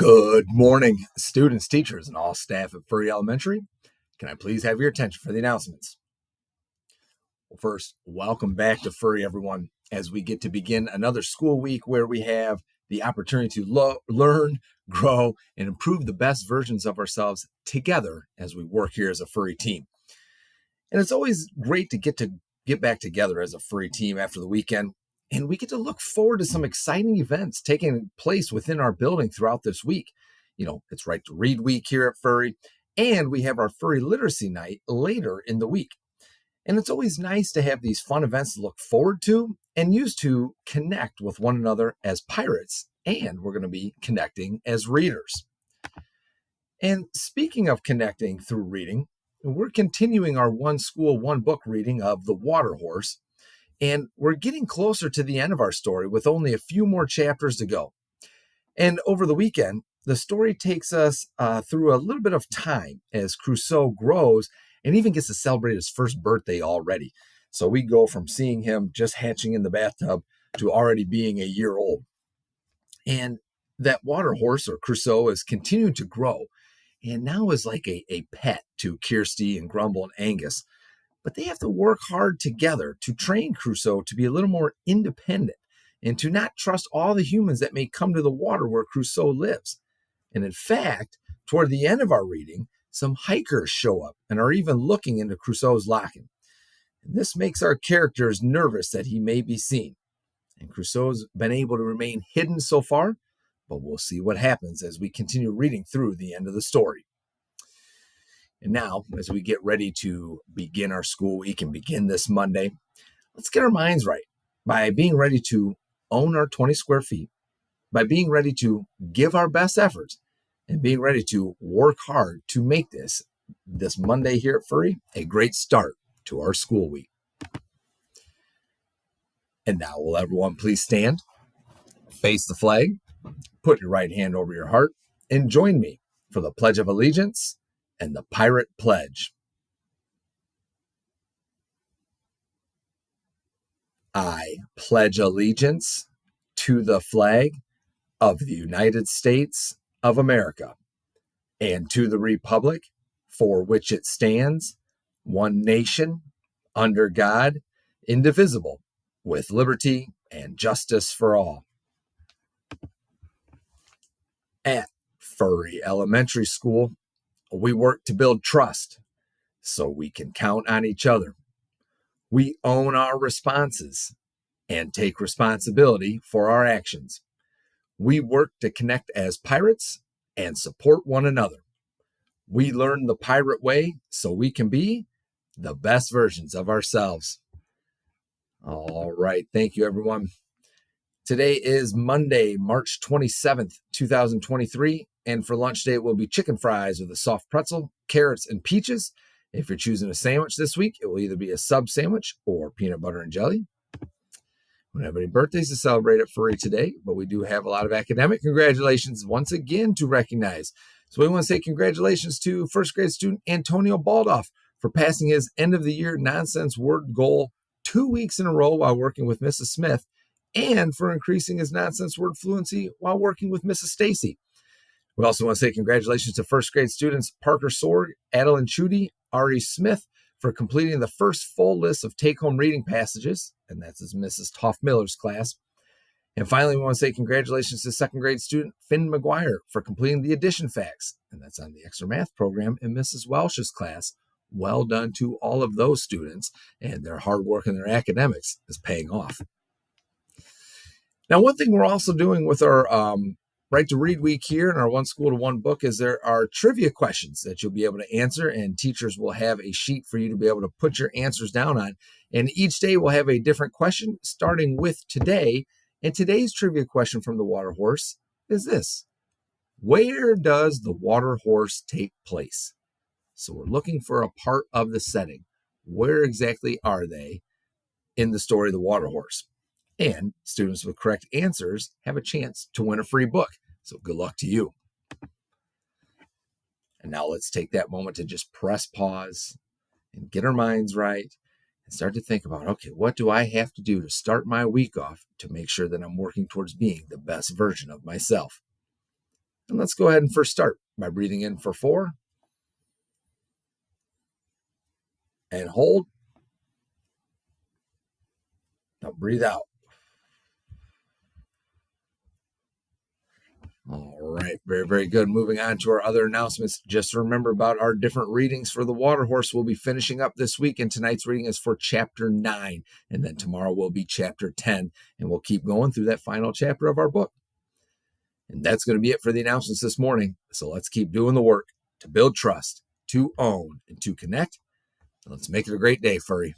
Good morning, students, teachers, and all staff at Furry Elementary. Can I please have your attention for the announcements? Well, first, welcome back to Furry, everyone, as we get to begin another school week where we have the opportunity to learn, grow, and improve the best versions of ourselves together as we work here as a Furry team. And it's always great to get back together as a Furry team after the weekend. And we get to look forward to some exciting events taking place within our building throughout this week. It's Right to Read Week here at Furry, and we have our Furry Literacy Night later in the week. And it's always nice to have these fun events to look forward to and use to connect with one another as pirates. And we're going to be connecting as readers. And speaking of connecting through reading, we're continuing our One School, One Book reading of The Water Horse. And we're getting closer to the end of our story with only a few more chapters to go. And over the weekend, the story takes us through a little bit of time as Crusoe grows and even gets to celebrate his first birthday already. So we go from seeing him just hatching in the bathtub to already being a year old. And that water horse, or Crusoe, is continuing to grow and now is like a pet to Kirsty and Grumble and Angus. But they have to work hard together to train Crusoe to be a little more independent and to not trust all the humans that may come to the water where Crusoe lives. And in fact, toward the end of our reading, some hikers show up and are even looking into Crusoe's locking. And this makes our characters nervous that he may be seen. And Crusoe's been able to remain hidden so far, but we'll see what happens as we continue reading through the end of the story. And now, as we get ready to begin our school week and begin this Monday, let's get our minds right by being ready to own our 20 square feet, by being ready to give our best efforts, and being ready to work hard to make this Monday here at Furry a great start to our school week. And now, will everyone please stand, face the flag, put your right hand over your heart, and join me for the Pledge of Allegiance and the Pirate Pledge. I pledge allegiance to the flag of the United States of America and to the republic for which it stands, one nation, under God, indivisible, with liberty and justice for all. At Furry Elementary School, we work to build trust so we can count on each other. We own our responses and take responsibility for our actions. We work to connect as pirates and support one another. We learn the pirate way so we can be the best versions of ourselves. All right. Thank you, everyone. Today is Monday, March 27th, 2023. And for lunch today, it will be chicken fries with a soft pretzel, carrots, and peaches. If you're choosing a sandwich this week, it will either be a sub sandwich or peanut butter and jelly. We don't have any birthdays to celebrate at Furry today, but we do have a lot of academic congratulations once again to recognize. So we want to say congratulations to first grade student Antonio Baldoff for passing his end of the year nonsense word goal 2 weeks in a row while working with Mrs. Smith, and for increasing his nonsense word fluency while working with Mrs. Stacy. We also want to say congratulations to first grade students Parker Sorg, Adeline Chudy, Ari Smith for completing the first full list of take-home reading passages, and that's as Mrs. Toff Miller's class. And finally, we want to say congratulations to second grade student Finn McGuire for completing the addition facts, and that's on the extra math program in Mrs. Welsh's class. Well done to all of those students, and their hard work and their academics is paying off. Now, one thing we're also doing with our Right to Read Week here in our One School to One Book is there are trivia questions that you'll be able to answer, and teachers will have a sheet for you to be able to put your answers down on. And each day we'll have a different question, starting with today. And today's trivia question from the Water Horse is this: where does the Water Horse take place? So we're looking for a part of the setting. Where exactly are they in the story of the Water Horse? And students with correct answers have a chance to win a free book. So good luck to you. And now let's take that moment to just press pause and get our minds right and start to think about, okay, what do I have to do to start my week off to make sure that I'm working towards being the best version of myself? And let's go ahead and first start by breathing in for 4 and hold. Now breathe out. All right, very, very good. Moving on to our other announcements. Just remember about our different readings for the Water Horse. We'll be finishing up this week, and tonight's reading is for chapter 9, and then tomorrow will be chapter 10, and we'll keep going through that final chapter of our book. And that's going to be it for the announcements this morning. So let's keep doing the work to build trust, to own, and to connect. Let's make it a great day, Furry.